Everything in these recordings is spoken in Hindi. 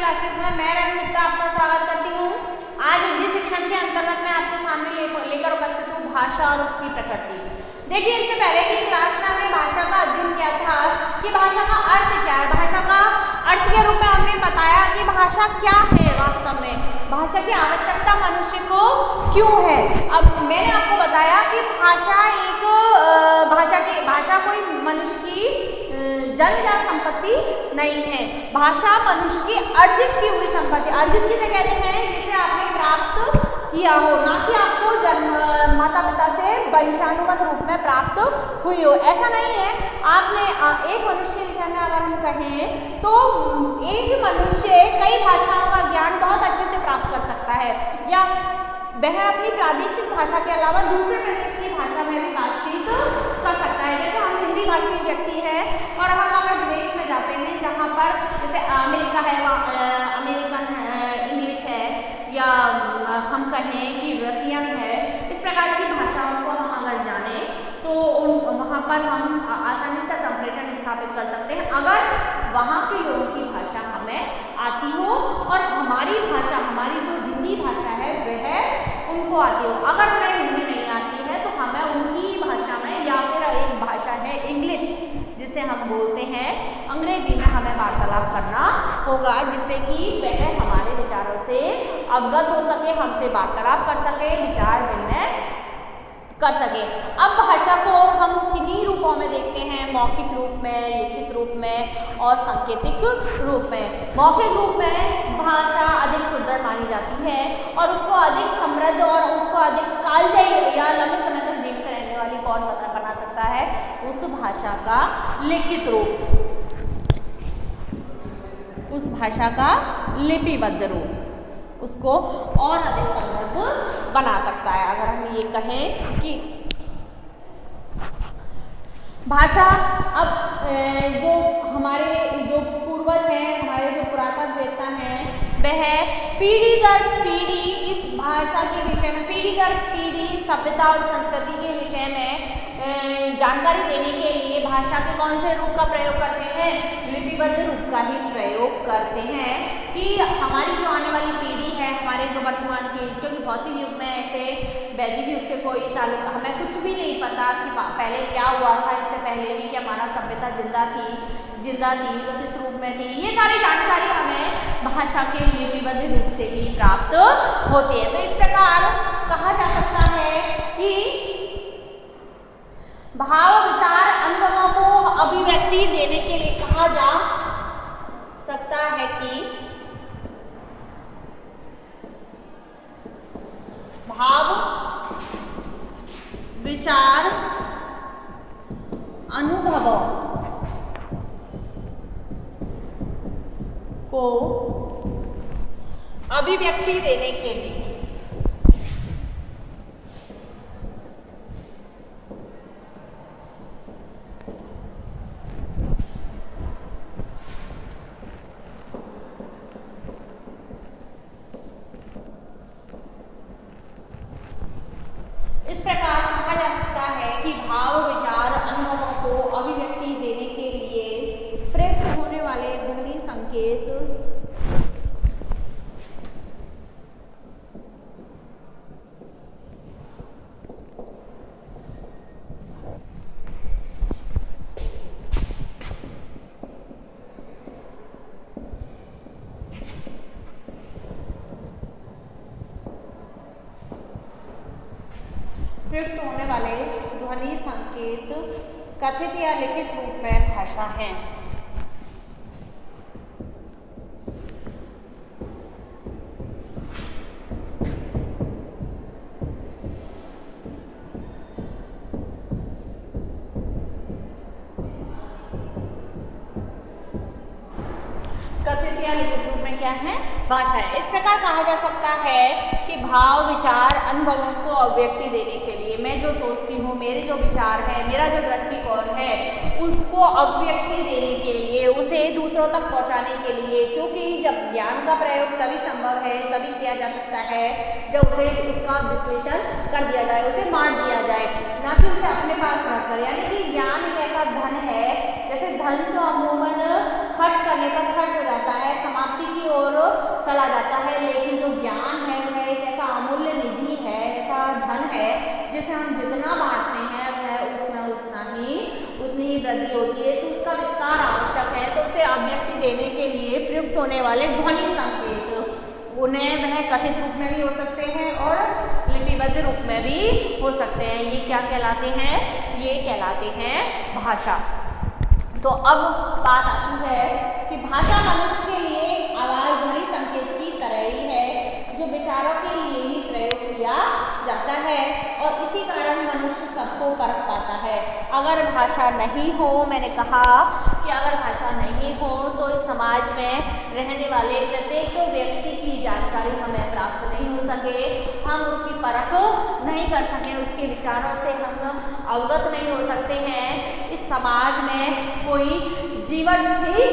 क्लासेस में मैं रवि गुप्ता आपका स्वागत करती हूँ। आज हिंदी शिक्षण के अंतर्गत मैं आपके सामने लेकर उपस्थित हूँ भाषा और उसकी प्रकृति। देखिए, इससे पहले की क्लास में हमने भाषा का अध्ययन किया था कि भाषा का अर्थ क्या है। भाषा का अर्थ के रूप में हमने बताया कि भाषा क्या है, वास्तव में भाषा की आवश्यकता मनुष्य को क्यों है। अब मैंने आपको बताया कि भाषा कोई मनुष्य की जन्मजात संपत्ति नहीं है। भाषा मनुष्य की अर्जित की हुई संपत्ति। अर्जित किसे कहते हैं? जिसे आपने प्राप्त किया हो, ना कि आपको जन्म माता पिता से वंशानुगत रूप में प्राप्त हुई हो। ऐसा नहीं है। आपने एक मनुष्य के विषय में अगर हम कहें तो एक मनुष्य कई भाषाओं का ज्ञान बहुत अच्छे से प्राप्त कर सकता है, या वह अपनी प्रादेशिक भाषा के अलावा दूसरे प्रदेश की भाषा में भी बातचीत कर सकता है। जैसे हम हिंदी भाषी व्यक्ति हैं और हम अगर विदेश में जाते हैं जहाँ पर जैसे अमेरिका है, वहाँ अमेरिकन इंग्लिश है, या हम कहें कि रसियन है, इस प्रकार की भाषाओं को हम अगर जाने तो वहाँ पर हम आसानी से संप्रेषण स्थापित कर सकते हैं, अगर वहाँ के लोगों की भाषा हमें आती हो और हमारी भाषा, हमारी जो हिंदी भाषा है वह उनको आती हो। अगर उन्हें हिंदी नहीं आती है तो हमें उनकी ही भाषा में, या फिर एक भाषा है इंग्लिश जिसे हम बोलते हैं, अंग्रेजी में हमें वार्तालाप करना होगा, जिससे कि वह हमारे विचारों से अवगत हो सके, हमसे वार्तालाप कर सके, विचार विनिमय कर सके। अब भाषा को हम किन्हीं रूपों में देखते हैं, मौखिक रूप में, लिखित रूप में और सांकेतिक रूप में। मौखिक रूप में भाषा अधिक सुदृढ़ मानी जाती है और उसको अधिक समृद्ध और उसको अधिक कालजयी या लंबे समय तक जीवित रहने वाली कौन बना सकता है? उस भाषा का लिखित रूप, उस भाषा का लिपिबद्ध रूप उसको और अधिक समृद्ध बना सकता है। अगर हम ये कहें कि भाषा, अब जो हमारे जो पूर्वज हैं, हमारे जो पुरातत्ववेत्ता हैं, वह पीढ़ी दर पीढ़ी इस भाषा के विषय में, पीढ़ी दर पीढ़ी सभ्यता और संस्कृति के विषय में जानकारी देने के लिए भाषा के कौन से रूप का प्रयोग करते हैं? लिपिबद्ध रूप का ही प्रयोग करते हैं, कि हमारी जो आने वाली पीढ़ी है, हमारे जो वर्तमान की, क्योंकि भौतिक युग में ऐसे वैदिक युग से कोई ताल्लुक, हमें कुछ भी नहीं पता कि पहले क्या हुआ था, इससे पहले भी क्या मानव सभ्यता जिंदा थी तो किस रूप में थी, ये सारी जानकारी हमें भाषा के लिपिबद्ध रूप से भी प्राप्त होती है। तो इस प्रकार कहा जा सकता है कि भाव, विचार, अनुभवों को अभिव्यक्ति देने के लिए कहा जा सकता है कि भाव, विचार, अनुभवों को अभिव्यक्ति देने के लिए प्रयुक्त होने वाले ध्वनि संकेत कथित या लिखित रूप में भाषा है। कथित या लिखित रूप में क्या है? भाषा है। इस प्रकार कहा जा सकता है कि भाव, विचार, अनुभवों को अभिव्यक्ति देने के लिए मैं जो सोचती हूँ, मेरे जो विचार है, मेरा जो दृष्टिकोण है, उसको अभिव्यक्ति देने के लिए, उसे दूसरों तक पहुँचाने के लिए, क्योंकि जब ज्ञान का प्रयोग तभी संभव है, तभी किया जा सकता है जब उसे उसका विश्लेषण कर दिया जाए, उसे बांट दिया जाए, ना कि उसे अपने पास रखकर। यानी कि ज्ञान एक ऐसा धन है, जैसे धन तो अमूमन खर्च करने पर खर्च हो जाता है, समाप्ति की ओर चला जाता है, लेकिन जो ज्ञान है वह एक ऐसा अमूल्य निधि है, ऐसा धन है जिसे हम जितना बांटते हैं वह उसमें उतनी ही वृद्धि होती है। तो उसका विस्तार आवश्यक है। तो उसे अभिव्यक्ति देने के लिए प्रयुक्त होने वाले ध्वनि संकेत, उन्हें वह कथित रूप में भी हो सकते हैं और लिपिबद्ध रूप में भी हो सकते हैं। ये क्या कहलाते हैं? ये कहलाते हैं भाषा। तो अब बात आती है कि भाषा मनुष्य के लिए एक आवाज ध्वनि संकेत की तरह ही है जो विचारों के लिए ही प्रयोग किया जाता है और इसी कारण मनुष्य सबको परख पाता है। अगर भाषा नहीं हो, मैंने कहा कि अगर भाषा नहीं हो तो इस समाज में रहने वाले प्रत्येक व्यक्ति की जानकारी हमें प्राप्त नहीं हो सके, हम उसकी परख नहीं कर सके, उसके विचारों से हम अवगत नहीं हो सकते हैं। इस समाज में कोई जीवन भी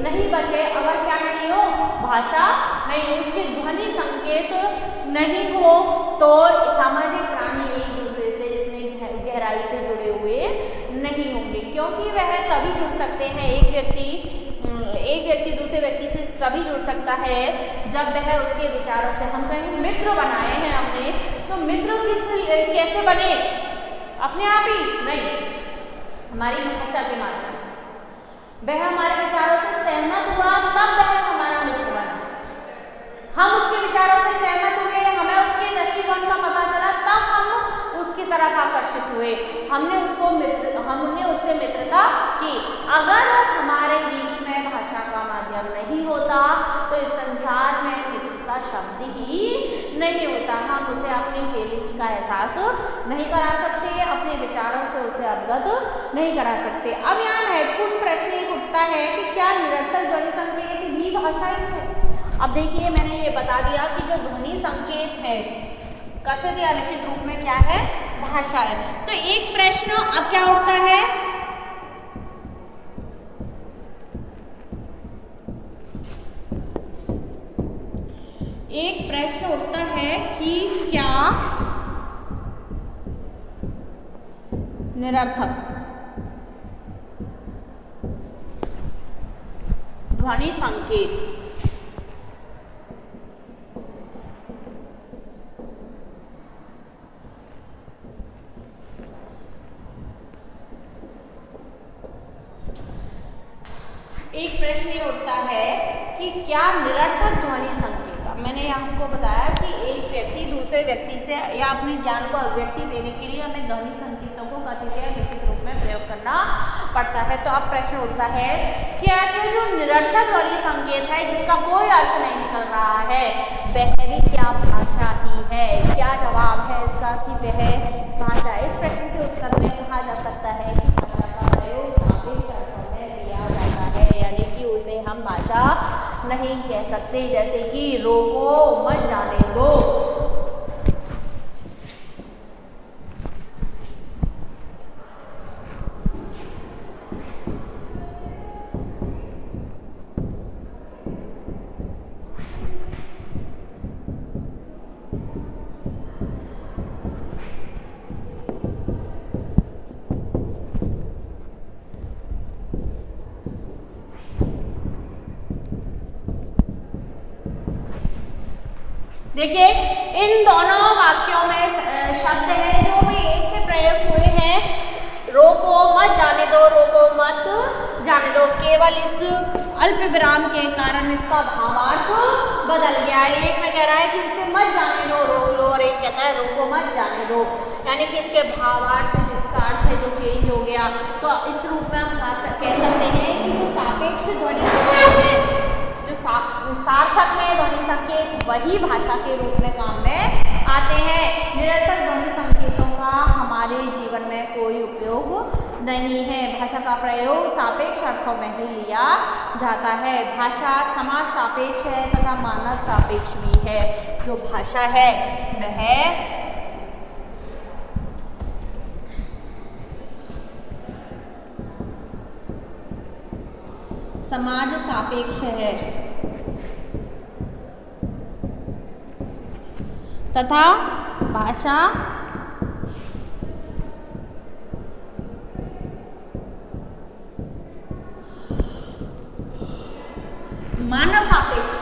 नहीं बचे अगर क्या नहीं हो? भाषा नहीं हो, उसके ध्वनि संकेत नहीं हो तो सामाजिक प्राणी एक दूसरे से इतने गहराई से जुड़े हुए नहीं होंगे, क्योंकि वह तभी जुड़ सकते हैं। एक व्यक्ति दूसरे व्यक्ति से तभी जुड़ सकता है जब वह उसके विचारों से, हम कहें मित्र बनाए हैं हमने, तो मित्र कैसे बने? अपने आप ही नहीं, हमारी भाषा के माध्यम से वह हमारे विचारों से सहमत हुआ, तब वह हमारा मित्र बना। हम उसके विचारों से सहमत हुए, हमें उसके दृष्टिकोण का पता चला, तब हम उसकी तरफ आकर्षित हुए, हमने उससे मित्रता की। अगर हमारे बीच में भाषा का माध्यम नहीं होता तो इस संसार में मित्रता शब्द ही नहीं होता। हम उसे अपनी फीलिंग्स का एहसास नहीं करा सकते, अपने विचारों से उसे अवगत नहीं करा सकते। अब यहाँ महत्वपूर्ण प्रश्न एक उठता है कि क्या निरर्थक ध्वनि संकेत भी भाषा ही है? अब देखिए, मैंने ये बता दिया कि जो ध्वनि संकेत है कथित या लिखित रूप में क्या है? भाषा है। तो एक प्रश्न अब क्या उठता है? एक प्रश्न उठता है कि क्या निरर्थक ध्वनि संकेत एक प्रश्न ये उठता है कि क्या निरर्थक ध्वनि संकेत, मैंने आपको बताया कि एक व्यक्ति दूसरे व्यक्ति से या अपने ज्ञान को अभिव्यक्ति देने के लिए हमें ध्वनि संकेतों को कथित या लिखित रूप में प्रयोग करना पड़ता है। तो अब प्रश्न उठता है क्या जो निरर्थक ध्वनि संकेत है जिसका कोई अर्थ नहीं निकल रहा है, वह भी क्या भाषा ही है? क्या जवाब है इसका कि वह भाषा? इस प्रश्न के उत्तर में कहा जा सकता है कि भाषा का प्रयोग सापेक्ष अर्थों में किया जाता है, यानी कि उसे हम भाषा नहीं कह सकते। जैसे कि रोको मत जाने दो, देखिए इन दोनों वाक्यों में शब्द हैं जो भी एक से प्रयोग हुए हैं। रोको मत जाने दो, रोको मत जाने दो, केवल इस अल्प विराम के कारण इसका भावार्थ बदल गया है। एक में कह रहा है कि उसे मत जाने दो, रोक लो, और एक कहता है रोको मत जाने दो, यानी कि इसके भावार्थ जिसका अर्थ है जो चेंज हो गया। तो इस रूप में हम कह सकते हैं कि जो सापेक्ष ध्वनि है, जो सार्थक है ध्वनि संकेत, वही भाषा के रूप में काम में आते हैं। निरर्थक ध्वनि संकेतों का हमारे जीवन में कोई उपयोग नहीं है। भाषा का प्रयोग सापेक्ष अर्थों में ही लिया जाता है। भाषा समाज सापेक्ष है तथा मानव सापेक्ष भी है। जो भाषा है वह समाज सापेक्ष है तथा भाषा मानव सापेक्ष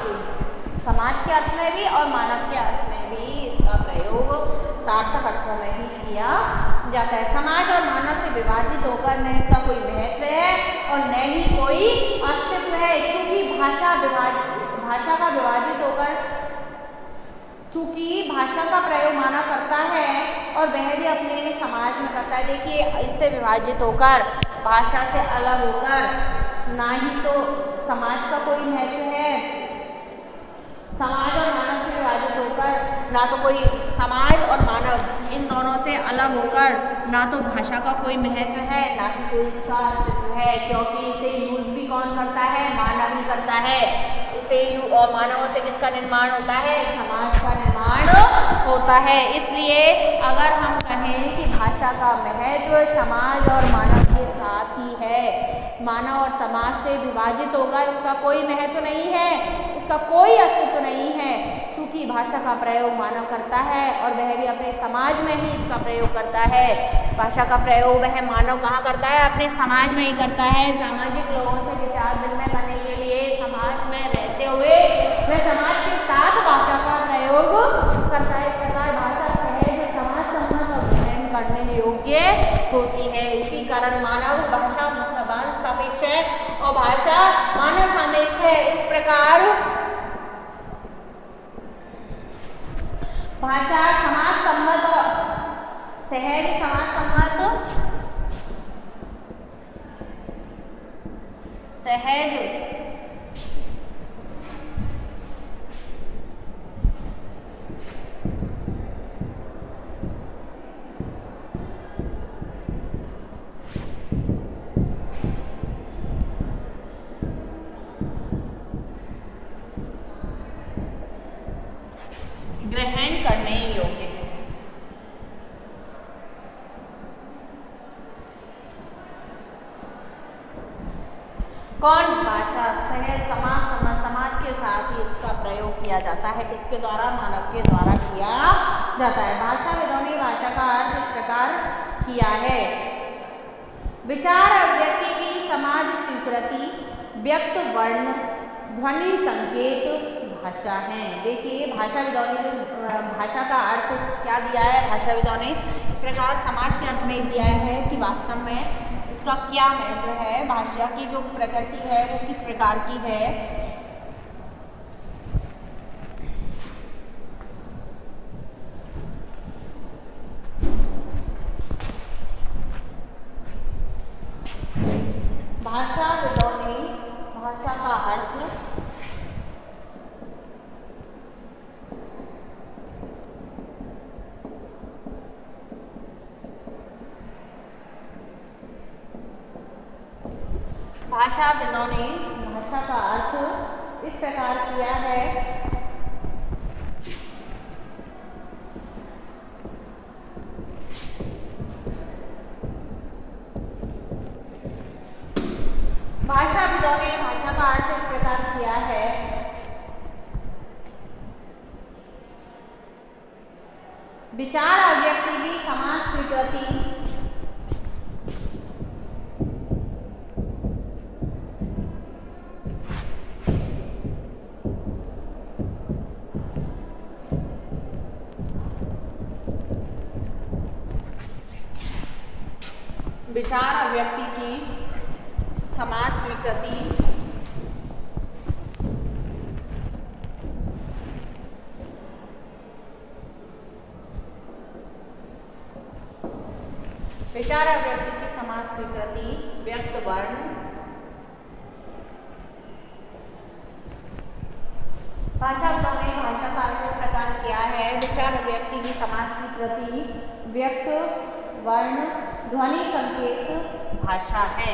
समाज के अर्थ में भी और मानव के अर्थ में भी इसका प्रयोग सार्थक अर्थों में ही किया जाता है। समाज और मानव से विभाजित होकर न इसका कोई महत्व है और न ही कोई अस्तित्व है। चूंकि भाषा का विभाजित होकर चूंकि भाषा का प्रयोग मानव करता है और वह भी अपने समाज में करता है। देखिए, इससे विभाजित होकर, भाषा से अलग होकर ना ही तो समाज का कोई महत्व है, समाज और मानव से विभाजित होकर ना तो कोई समाज और मानव, इन दोनों से अलग होकर ना तो भाषा का कोई महत्व है ना ही कोई इसका अस्तित्व है, क्योंकि इसे यूज भी कौन करता है? मानव ही करता है। इसे और मानवों से किसका निर्माण होता है? समाज का निर्माण होता है। इसलिए अगर हम कहें कि भाषा का महत्व समाज और मानव के साथ ही है, मानव और समाज से विभाजित होकर इसका कोई महत्व नहीं है, इसका कोई अस्तित्व नहीं है। चूंकि भाषा का प्रयोग मानव करता है और वह भी अपने समाज में ही इसका प्रयोग करता है। भाषा का प्रयोग वह मानव कहाँ करता है? अपने समाज में ही करता है। सामाजिक लोगों से विचार विनिमय करने के लिए समाज में रहते हुए वह समाज के साथ भाषा का प्रयोग करता है। इस प्रकार भाषा सहज, समाज सम्मत और ग्रहण करने योग्य होती है। इसी कारण मानव भाषा समाज सापेक्ष है और भाषा मानव सापेक्ष है। इस प्रकार भाषा समाज सम्मत, सहज, समाज सम्मत, सहज, ग्रहण करने योग्य है। कौन? भाषा सहज, समाज सम्मत, समाज के साथ ही इसका प्रयोग किया जाता है। किसके द्वारा? मानव के द्वारा किया जाता है। भाषाविदों ने भाषा का अर्थ इस प्रकार किया है: विचार अभिव्यक्ति की समाज स्वीकृति, व्यक्त वर्ण, ध्वनि संकेत भाषा है। देखिए, भाषाविदों ने जो भाषा का अर्थ क्या दिया है, भाषाविदों ने इस प्रकार समाज के अर्थ में दिया है कि वास्तव में इसका क्या महत्व है, भाषा की जो प्रकृति है वो किस प्रकार की है। भाषाविदों ने भाषा का अर्थ भाषाविदों ने भाषा का अर्थ इस प्रकार किया है: भाषाविदों ने भाषा का अर्थ इस प्रकार किया है विचार अभिव्यक्ति की समाज स्वीकृति, विचार अभिव्यक्ति की समाज स्वीकृति, विचार अभिव्यक्ति की समाज स्वीकृति, व्यक्त वर्ण, भाषाविदों ने भाषा का अर्थ इस प्रकार किया है: विचार अभिव्यक्ति की समाज स्वीकृति, व्यक्त वर्ण, ध्वनि संकेत भाषा है।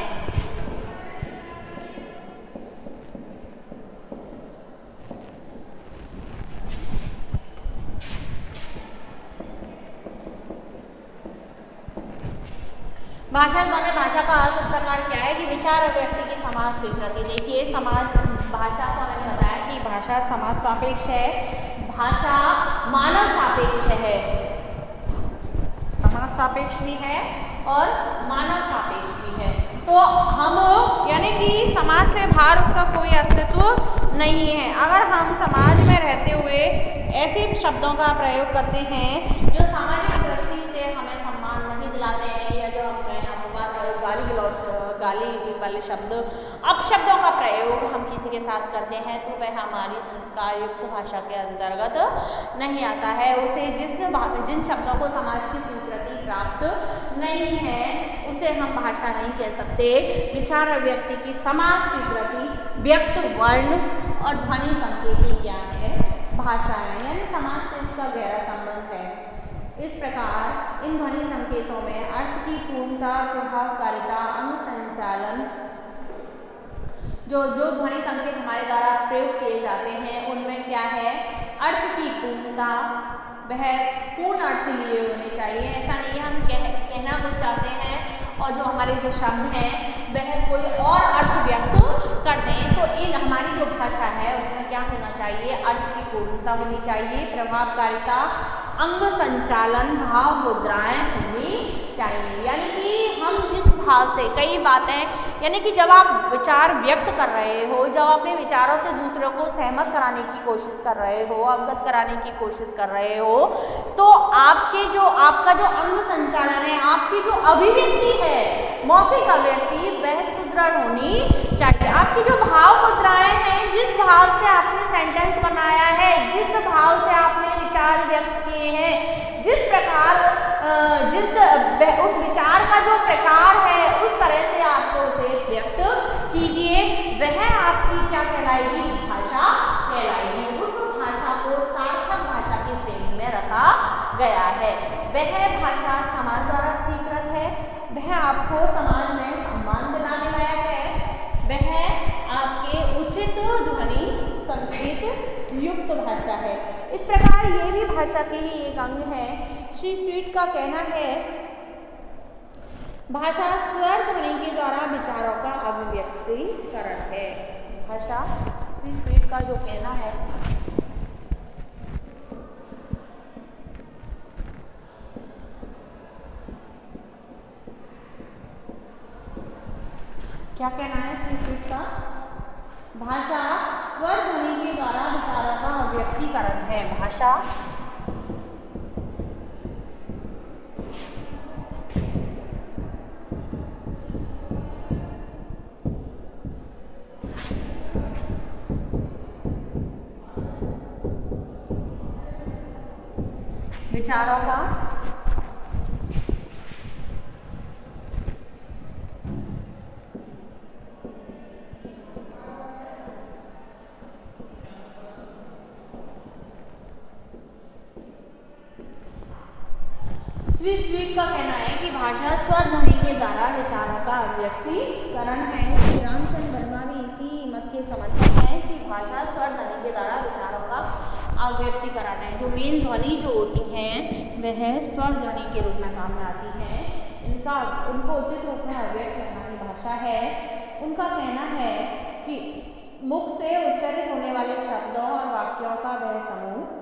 भाषाविदों ने भाषा का अर्थ इस प्रकार किया है कि विचार अभिव्यक्ति की समाज स्वीकृति। देखिए, समाज भाषा को मैंने बताया कि भाषा समाज सापेक्ष है, भाषा मानव सापेक्ष है, समाज सापेक्ष भी है और मानव सापेक्ष भी है। तो हम यानी कि समाज से बाहर उसका कोई अस्तित्व नहीं है। अगर हम समाज में रहते हुए ऐसे शब्दों का प्रयोग करते हैं जो सामाजिक दृष्टि से हमें सम्मान नहीं दिलाते हैं, या जो हम कहें अपवाद गाली गलौज गाली वाले शब्द अपशब्दों का प्रयोग हम किसी के साथ करते हैं, तो वह हमारी संस्कार युक्त भाषा के अंतर्गत नहीं आता है। उसे जिन शब्दों को समाज की स्वीकृति प्राप्त नहीं है उसे हम भाषा नहीं कह सकते। विचार अभिव्यक्ति की समाज स्वीकृति व्यक्त वर्ण और ध्वनि संकेती क्या है? भाषा है, यानी समाज से इसका गहरा संबंध है। इस प्रकार इन ध्वनि संकेतों में अर्थ की पूर्णता, प्रभावकारिता, अंग संचालन, जो ध्वनि संकेत हमारे द्वारा प्रयोग किए जाते हैं उनमें क्या है? अर्थ की पूर्णता, वह पूर्ण अर्थ लिए होने चाहिए। ऐसा नहीं है हम कहना कुछ चाहते हैं और जो हमारे जो शब्द हैं वह कोई और अर्थ व्यक्त कर दें। तो इन हमारी जो भाषा है उसमें क्या होना चाहिए? अर्थ की पूर्णता होनी चाहिए, प्रभावकारिता, अंग संचालन, भाव मुद्राएं होनी चाहिए। यानी कि हम जिस भाव से कई बातें, यानी कि जब आप विचार व्यक्त कर रहे हो, जब अपने विचारों से दूसरों को सहमत कराने की कोशिश कर रहे हो, अवगत कराने की कोशिश कर रहे हो, तो आपका जो अंग संचालन है, आपकी जो अभिव्यक्ति है, मौखिक अभिव्यक्ति, वह सुदृढ़ होनी चाहिए। आपकी जो भाव मुद्राएं हैं, जिस भाव से आपने सेंटेंस बनाया है, जिस भाव से आपने विचार व्यक्त किए हैं, जिस प्रकार उस विचार का जो प्रकार है उस तरह से आपको उसे व्यक्त कीजिए, वह आपकी क्या कहलाएगी? भाषा कहलाएगी। उस भाषा को सार्थक भाषा की श्रेणी में रखा गया है। वह भाषा समाज द्वारा स्वीकृत है, वह आपको समाज में सम्मान दिलाने लायक है, वह आपके उचित ध्वनि संकेत युक्त भाषा है। इस प्रकार ये भी भाषा के ही एक अंग है। श्री स्वीट का कहना है भाषा स्वर ध्वनि के द्वारा विचारों का अभिव्यक्तिकरण है। भाषा श्री स्वीट का जो कहना है, क्या कहना है श्री स्वीट का? भाषा स्वर ध्वनि के द्वारा विचारों का अभिव्यक्तिकरण है। भाषा विचारों का श्री स्वीट का कहना है कि भाषा स्वर ध्वनि के द्वारा विचारों का अभिव्यक्तिकरण है। श्री रामचंद्र वर्मा भी इसी मत के समर्थक हैं कि भाषा स्वर ध्वनि के द्वारा विचारों का अभिव्यक्तिकरण है। जो मेन ध्वनि जो होती हैं वह स्वर ध्वनि के रूप में काम में आती हैं। उनको उचित रूप में अभिव्यक्त करना ही भाषा है। उनका कहना है कि मुख से उच्चारित होने वाले शब्दों और वाक्यों का वह समूह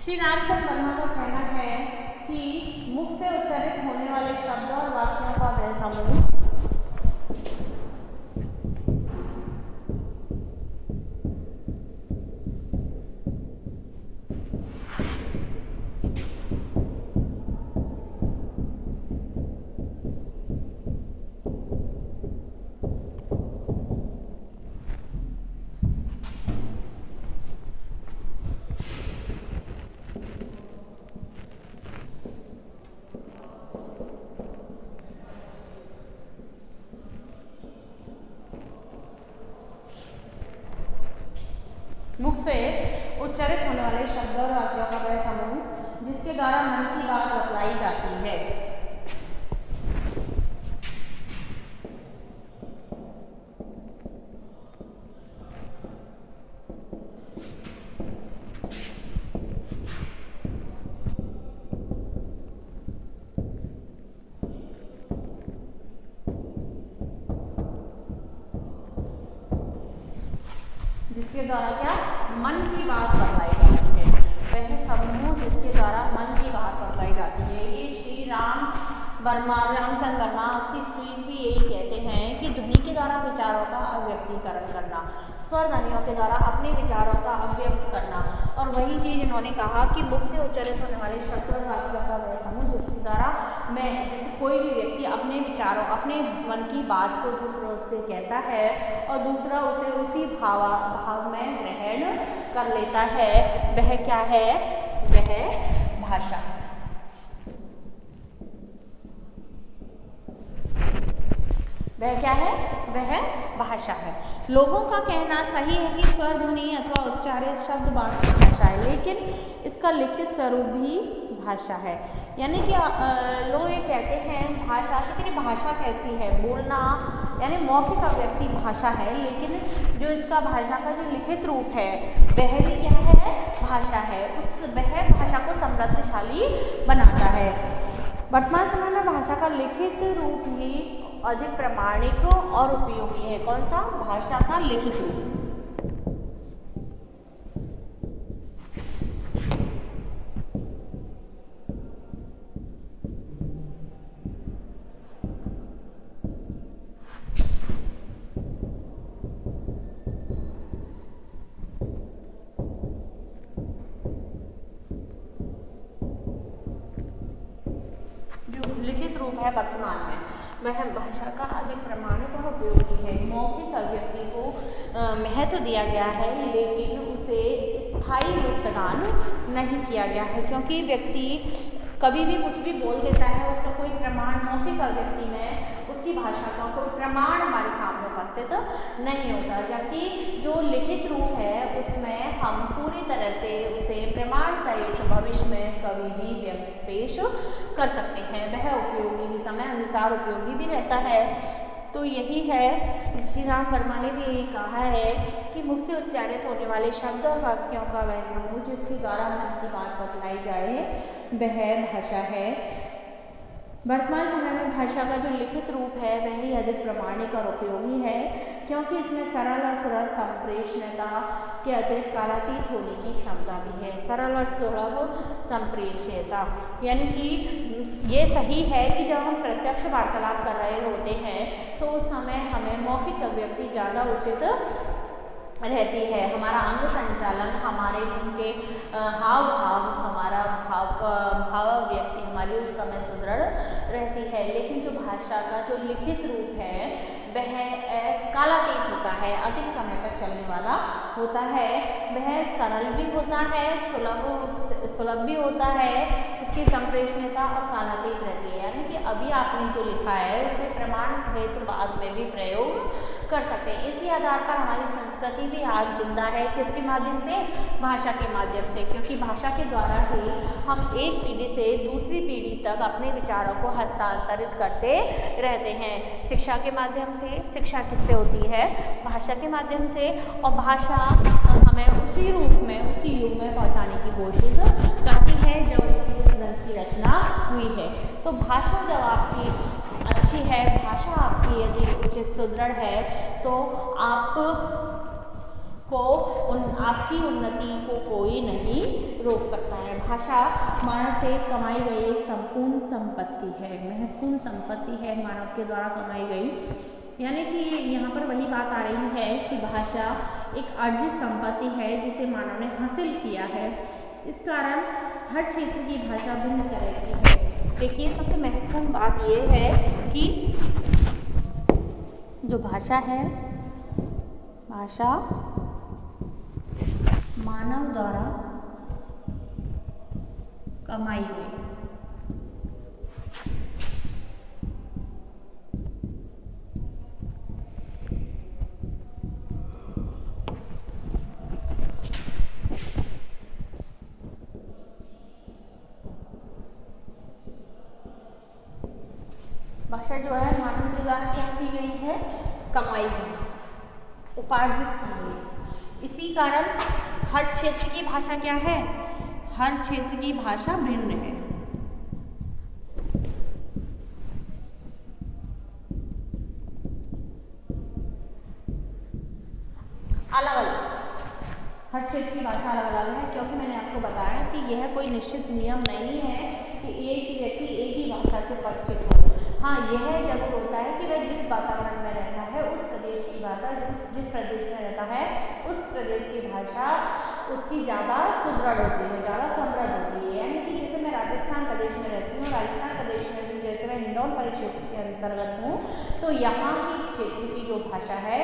श्री रामचंद्र वर्मा का कहना है कि मुख से उच्चारित होने वाले शब्दों और वाक्यों का वह समूह मुख से उच्चारित होने वाले शब्दों और वाक्यों का वह समूह जिसके द्वारा मन की बात बतलाई जाती है। जिसके द्वारा क्या मन की बात बतलाई जाती है, वह समूह जिसके द्वारा मन की बात बतलाई जाती है। ये श्री रामचंद्र वर्मा उसी स्वीट भी यही कहते हैं कि ध्वनि के द्वारा विचारों का अभिव्यक्तिकरण करना, स्वर ध्वनियों के द्वारा अपने विचारों का अभिव्यक्त करना। और वही चीज़ इन्होंने कहा कि मुख से उच्चारित होने वाले शब्द और वाक्यों का वह समूह जिसके द्वारा जैसे कोई भी व्यक्ति अपने विचारों, अपने मन की बात को दूसरों से कहता है और दूसरा उसे उसी भाव में ग्रहण कर लेता है, वह क्या है, वह भाषा। वह क्या है, वह भाषा है। लोगों का कहना सही है कि स्वर ध्वनि अथवा उच्चारित शब्द वाक्य भाषा है, लेकिन इसका लिखित स्वरूप भी भाषा है। यानी कि लोग ये कहते हैं भाषा, तो तेरी भाषा कैसी है, बोलना यानी मौखिक अभिव्यक्ति भाषा है, लेकिन जो इसका भाषा का जो लिखित रूप है वह भी क्या है, भाषा है। वह भाषा को समृद्धशाली बनाता है। वर्तमान समय में भाषा का लिखित रूप ही अधिक प्रामाणिक और उपयोगी है। कौन सा, भाषा का लिखित रूप। जो लिखित रूप है वर्तमान में, वह भाषा का अधिक प्रामाणिक और उपयोगी है। मौखिक अभिव्यक्ति को महत्व दिया गया है, लेकिन उसे स्थायी रूप प्रदान नहीं किया गया है, क्योंकि व्यक्ति कभी भी कुछ भी बोल देता है, उसका कोई प्रमाण मौखिक अभिव्यक्ति में उसकी भाषा का कोई प्रमाण हमारे सामने उपस्थित नहीं होता। जबकि जो लिखित रूप है उसमें हम पूरी तरह से उसे प्रमाण सहित भविष्य में कभी भी पेश कर सकते हैं। वह उपयोगी भी, समय अनुसार उपयोगी भी रहता है। तो यही है, श्री राम वर्मा ने भी यही कहा है कि मुख से उच्चारित होने वाले शब्द और वाक्यों का वह समूह जिसके द्वारा मन की बात बतलाई जाए वह भाषा है। वर्तमान समय में भाषा का जो लिखित रूप है वह ही अधिक प्रामाणिक और उपयोगी है, क्योंकि इसमें सरल और सुलभ संप्रेषणता के अतिरिक्त कालातीत होने की क्षमता भी है। सरल और सुलभ संप्रेषणता यानी कि ये सही है कि जब हम प्रत्यक्ष वार्तालाप कर रहे होते हैं तो उस समय हमें मौखिक अभिव्यक्ति ज़्यादा उचित रहती है। हमारा अंग संचालन, हमारे मुंह के हाव भाव, हमारा भाव अभिव्यक्ति हमारी उस समय सुदृढ़ रहती है। लेकिन जो भाषा का जो लिखित रूप है वह कालातीत होता है, अधिक समय तक चलने वाला होता है। वह सरल भी होता है, सुलभ भी होता है, उसकी संप्रेषणता और कालातीत रहती है। यानी कि अभी आपने जो लिखा है उसे प्रमाण सहित बाद में भी प्रयोग कर सकते हैं। इसी आधार पर हमारी संस्कृति भी आज जिंदा है, किसके माध्यम से, भाषा के माध्यम से, क्योंकि भाषा के द्वारा ही हम एक पीढ़ी से दूसरी पीढ़ी तक अपने विचारों को हस्तांतरित करते रहते हैं। शिक्षा के माध्यम से, शिक्षा किससे होती है, भाषा के माध्यम से, और भाषा हमें उसी रूप में, उसी युग में पहुंचाने की कोशिश करती है जब उसकी ग्रंथ की रचना हुई है। तो भाषा जब आपकी अच्छी है, भाषा आपकी यदि उचित सुदृढ़ है तो आपकी उन्नति को कोई नहीं रोक सकता है। भाषा मानव से कमाई गई एक संपूर्ण संपत्ति है, महत्वपूर्ण संपत्ति है, मानव के द्वारा कमाई गई। यानी कि यहाँ पर वही बात आ रही है कि भाषा एक अर्जित संपत्ति है जिसे मानव ने हासिल किया है। इस कारण हर क्षेत्र की भाषा भिन्न तरह की है। देखिए, सबसे महत्वपूर्ण बात ये है कि जो भाषा है, भाषा मानव द्वारा कमाई गई। भाषा जो है मानव के द्वारा क्या की गई है, कमाई गई, उपार्जित की गई। इसी कारण हर क्षेत्र की भाषा क्या है, हर क्षेत्र की भाषा भिन्न है। अलग अलग हर क्षेत्र की भाषा अलग अलग है, क्योंकि मैंने आपको बताया कि यह कोई निश्चित नियम नहीं है कि एक ही व्यक्ति एक ही भाषा से परिचित हो। हाँ, यह जरूर होता है कि वह जिस वातावरण में रहता है उस प्रदेश की भाषा, जिस प्रदेश में रहता है उस प्रदेश की भाषा उसकी ज़्यादा सुदृढ़ होती है, ज़्यादा समृद्ध होती है। यानी कि जैसे मैं राजस्थान प्रदेश में रहती हूँ, राजस्थान प्रदेश में भी जैसे मैं हिंडौन परिक्षेत्र के अंतर्गत हूँ, तो यहाँ की क्षेत्र की जो भाषा है,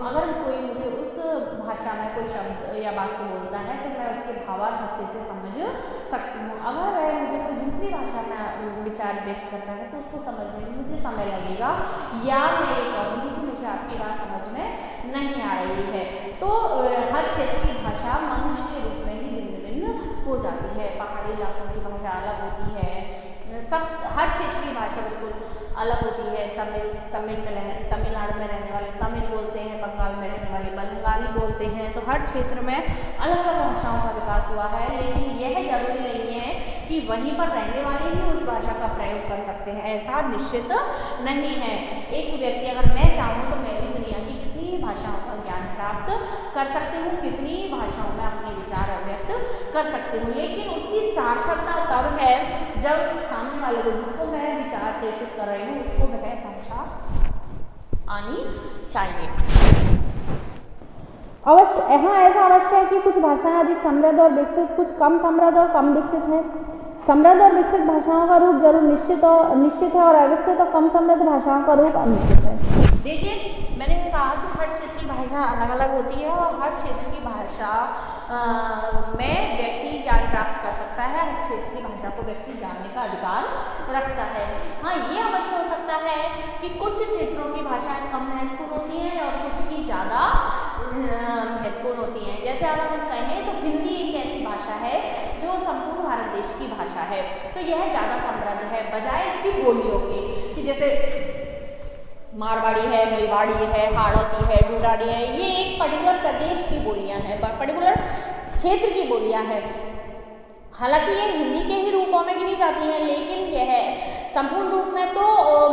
अगर कोई मुझे उस भाषा में कोई शब्द या वाक्य बोलता है तो मैं उसके भावार्थ अच्छे से समझ सकती हूँ। अगर वह मुझे कोई दूसरी भाषा में विचार व्यक्त करता है तो उसको समझने में मुझे समय लगेगा, या मैं ये कहूँगी कि मुझे आपकी बात समझ में नहीं आ रही है। तो हर क्षेत्र की भाषा मनुष्य के रूप में ही भिन्न भिन्न हो जाती है। पहाड़ी इलाकों की भाषा अलग होती है, सब हर क्षेत्र की भाषा बिल्कुल अलग होती है। तमिलनाडु में रहने वाले तमिल बोलते हैं, बंगाल में रहने वाले बंगाली बोलते हैं। तो हर क्षेत्र में अलग अलग भाषाओं का विकास हुआ है, लेकिन यह जरूरी नहीं है कि वहीं पर रहने वाले ही उस भाषा का प्रयोग कर सकते हैं, ऐसा निश्चित नहीं है। एक व्यक्ति अगर मैं चाहूँ तो मैं भी दुनिया की कितनी भाषाओं का ज्ञान प्राप्त कर सकती हूँ, कितनी भाषाओं में अपने विचार व्यक्त कर सकती हूँ, लेकिन उसकी सार्थकता तब है जब सामने वाले को, जिसको मैं विचार प्रेषित कर रही हूँ, उसको वह भाषा आनी चाहिए। अवश्य हाँ, ऐसा अवश्य है कि कुछ भाषाएं अधिक समृद्ध और विकसित, कुछ कम समृद्ध और कम विकसित हैं। समृद्ध और विकसित भाषाओं का रूप जरूर निश्चित है और अविकसित और कम समृद्ध भाषाओं का रूप अनिश्चित है। देखिए, मैंने कहा कि हर क्षेत्र की भाषा अलग अलग होती है और हर क्षेत्र की भाषा में व्यक्ति ज्ञान प्राप्त कर सकता है, हर क्षेत्र की भाषा को व्यक्ति जानने का अधिकार रखता है। हाँ, ये अवश्य हो सकता है कि कुछ क्षेत्रों की भाषाएं कम महत्वपूर्ण होती हैं और कुछ की ज़्यादा महत्वपूर्ण होती हैं। जैसे अगर हम कहें तो हिंदी एक ऐसी भाषा है जो संपूर्ण भारत देश की भाषा है, तो यह ज़्यादा समृद्ध है बजाय इसकी बोलियों के, कि जैसे मारवाड़ी है, मेवाड़ी है, हाड़ौती है, ढूंढाड़ी है, ये एक पर्टिकुलर प्रदेश की बोलियां हैं, पर्टिकुलर क्षेत्र की बोलियां हैं। हालांकि ये हिंदी के ही रूपों में गिनी जाती हैं, लेकिन यह संपूर्ण रूप में तो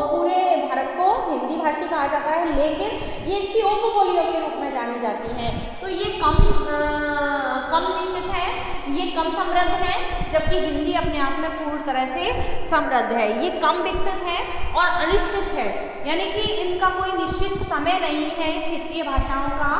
पूरे भारत को हिंदी भाषी कहा जाता है, लेकिन ये इसकी उपबोलियों के रूप में जानी जाती हैं। तो ये कम निश्चित है, ये कम समृद्ध है, जबकि हिंदी अपने आप में पूर्ण तरह से समृद्ध है। ये कम विकसित है और अनिश्चित है, यानी कि इनका कोई निश्चित समय नहीं है। क्षेत्रीय भाषाओं का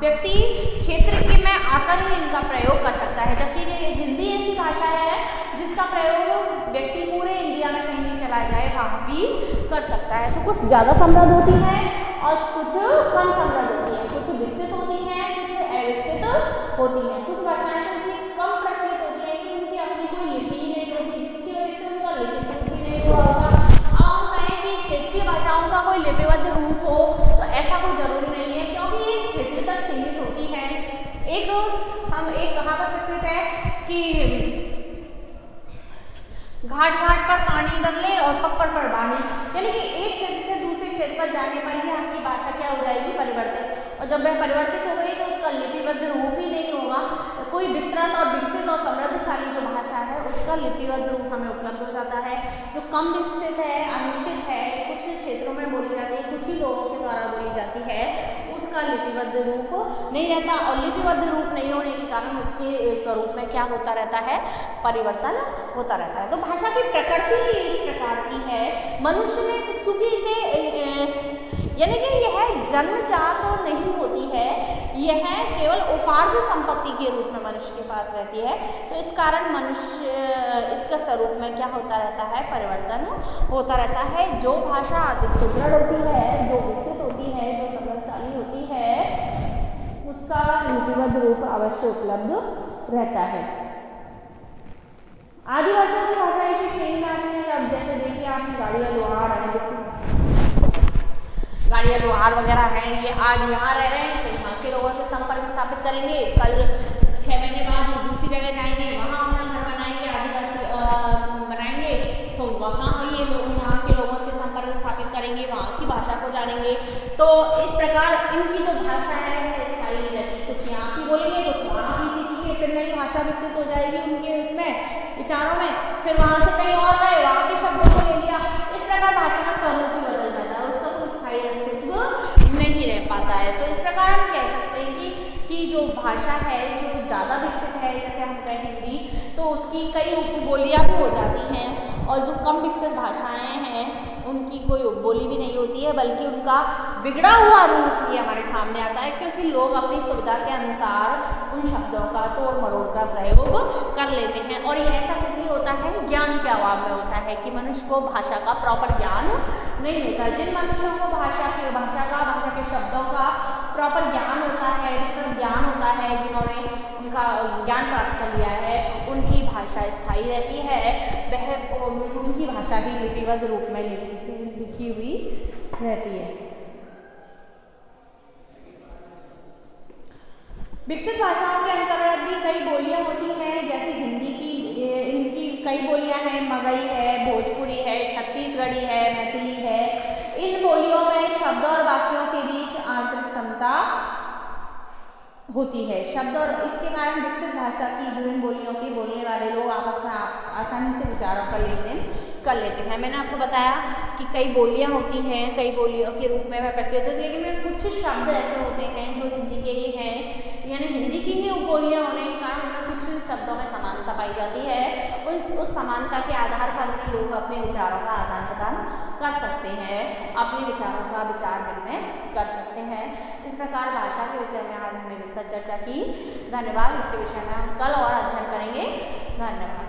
व्यक्ति क्षेत्र के में आकर ही इनका प्रयोग कर सकता है, जबकि ये हिंदी ऐसी भाषा है जिसका प्रयोग व्यक्ति पूरे इंडिया में कहीं भी चला जाए वहाँ भी कर सकता है। तो कुछ ज़्यादा समृद्ध होती है और कुछ कम समृद्ध होती है, कुछ विकसित होती है, कुछ अविकसित होती है। कुछ भाषाएं तो इतनी कम प्रचलित होती है कि उनकी अपनी कोई लिपि नहीं होती, जिसकी वजह से उनका लिखित रूप भी नहीं हुआ होगा। अब हम कहें कि क्षेत्रीय भाषाओं का कोई लिपिबद्ध रूप हो तो ऐसा कोई जरूरी नहीं है, क्योंकि ये क्षेत्र तक सीमित होती है। एक कहावत प्रचलित है कि घाट घाट पर पानी बदले और पप्पर पर बाणी, यानी कि एक क्षेत्र से दूसरे क्षेत्र पर जाने पर ही आपकी भाषा क्या हो जाएगी, परिवर्तित। और जब वह परिवर्तित हो गई तो उसका लिपिबद्ध रूप ही नहीं होगा। कोई विस्तृत और विकसित और समृद्धशाली जो भाषा है उसका लिपिबद्ध रूप हमें उपलब्ध हो जाता है। जो कम विकसित है, अनिश्चित है, कुछ क्षेत्रों में बोली जाती है, कुछ ही लोगों के द्वारा बोली जाती है, उसका लिपिबद्ध रूप नहीं रहता। और लिपिबद्ध रूप नहीं होने के कारण उसके स्वरूप में क्या होता रहता है, परिवर्तन होता रहता है। तो भाषा की प्रकृति ही इस प्रकार की है। मनुष्य ने चूंकि इसे यानी कि यह जन्मजात तो नहीं होती है, यह केवल उपार्जित संपत्ति के रूप में मनुष्य के पास रहती है। तो इस कारण मनुष्य इसका स्वरूप में क्या होता रहता है, परिवर्तन होता रहता है। जो भाषा अधिक सुदृढ़ होती है, जो विकसित होती है, जो समृद्धशाली होती है, उसका लिपिबद्ध रूप अवश्य उपलब्ध रहता है। आदिवासियों की भाषा इसी श्रेणी में आती है। अब जैसे देखिए आपने गाड़ियाँ लोहार वगैरह हैं, ये आज यहाँ रह रहे हैं तो यहाँ के लोगों से संपर्क स्थापित करेंगे, कल 6 महीने बाद दूसरी जगह जाएंगे, वहाँ अपना घर बनाएंगे, आदिवासी बनाएंगे, तो वहाँ ये लोग यहाँ के लोगों से संपर्क स्थापित करेंगे, वहाँ की भाषा को जानेंगे। तो इस प्रकार इनकी जो भाषा है वह स्थायी नहीं रहती, कुछ यहाँ की बोलेंगे, कुछ वहाँ की सीखेंगे, फिर नई भाषा विकसित हो जाएगी उनके उसमें विचारों में, फिर वहाँ से कहीं और गए, वहाँ के शब्दों को ले लिया। इस प्रकार भाषा का स्वरूप ही बदल जाता है, उसका कोई स्थायी अस्तित्व नहीं रह पाता है। तो इस प्रकार हम कह सकते हैं कि कि जो भाषा है जो ज़्यादा विकसित है, जैसे हम कहें हिंदी, तो उसकी कई उपबोलियाँ भी हो जाती हैं, और जो कम विकसित भाषाएं हैं उनकी कोई उपबोली भी नहीं होती है, बल्कि उनका बिगड़ा हुआ रूप ही हमारे सामने आता है, क्योंकि लोग अपनी सुविधा के अनुसार उन शब्दों का तोड़ मरोड़ कर प्रयोग कर लेते हैं। और ये ऐसा कुछ नहीं होता है, ज्ञान के अभाव में होता है कि मनुष्य को भाषा का प्रॉपर ज्ञान नहीं होता। जिन मनुष्यों को भाषा के शब्दों का प्रॉपर ज्ञान होता है, विस्तृत ज्ञान होता है, जिन्होंने उनका ज्ञान प्राप्त कर लिया है, उनकी भाषा स्थायी रहती है, वह उनकी भाषा ही लिपिबद्ध रूप में लिखी हुई रहती है। विकसित भाषाओं के अंतर्गत भी कई बोलियां होती हैं, जैसे हिंदी की इनकी कई बोलियां हैं, मगही है, भोजपुरी है, छत्तीसगढ़ी है, मैथिली है। इन बोलियों में शब्द और वाक्यों के बीच आंतरिक समता होती है। शब्द और इसके कारण विकसित भाषा की विभिन्न बोलियों के बोलने वाले लोग आपस में आसानी से विचारों का लेन देन कर लेते हैं। मैंने आपको बताया कि कई बोलियां होती हैं, कई बोलियों के रूप में वह प्रचलित होती है, लेकिन कुछ शब्द ऐसे होते हैं जो हिंदी के ही हैं, यानी हिंदी की ही बोलियां होने के कारण उनमें कुछ शब्दों में समानता पाई जाती है। उस समानता के आधार पर ही लोग अपने विचारों का आदान प्रदान कर सकते हैं, अपने विचारों का विचार विनिमय कर सकते हैं। इस प्रकार भाषा के विषय में आज हमने विस्तृत चर्चा की। धन्यवाद। इसके विषय में हम कल और अध्ययन करेंगे। धन्यवाद।